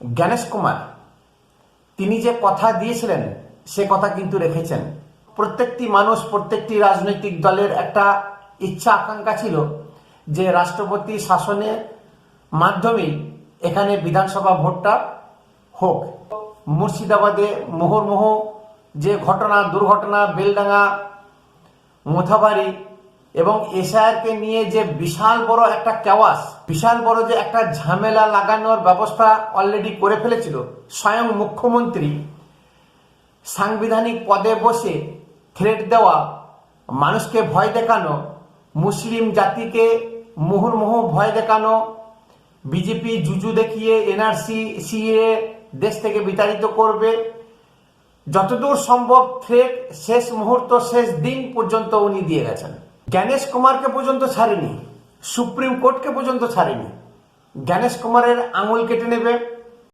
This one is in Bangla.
জ্ঞানেশ কুমার তিনি যে কথা দিয়েছিলেন সে কথা কিন্তু রেখেছেন। প্রত্যেকটি মানুষ, প্রত্যেকটি রাজনৈতিক দলের একটা ইচ্ছা আকাঙ্ক্ষা ছিল যে রাষ্ট্রপতি শাসনের মাধ্যমেই এখানে বিধানসভা ভোটটা হোক। মুর্শিদাবাদে মুহুর্মুহ যে ঘটনা, দুর্ঘটনা, বেলডাঙ্গা, মোথাবাড়ি এবং এসআইআরকে নিয়ে যে বিশাল বড় একটা কেওয়াস, বিশাল বড় যে একটা ঝামেলা লাগানোর ব্যবস্থা অলরেডি করে ফেলেছিল স্বয়ং মুখ্যমন্ত্রী, সাংবিধানিক পদে বসে থ্রেট দেওয়া, মানুষকে ভয় দেখানো, মুসলিম জাতিকে মুহুর্মুহু ভয় দেখানো, বিজেপি জুজু দেখিয়ে এনআরসি সিএ দেশ থেকে বিতাড়িত করবে, যতদূর সম্ভব থ্রেট শেষ মুহূর্ত, শেষ দিন পর্যন্ত উনি দিয়ে গেছেন। জ্ঞানেশ কুমারকে পর্যন্ত ছাড়েনি, সুপ্রিম কোর্টকে পর্যন্ত ছাড়েনি। জ্ঞানেশ কুমারের আঙুল কেটে নেবে,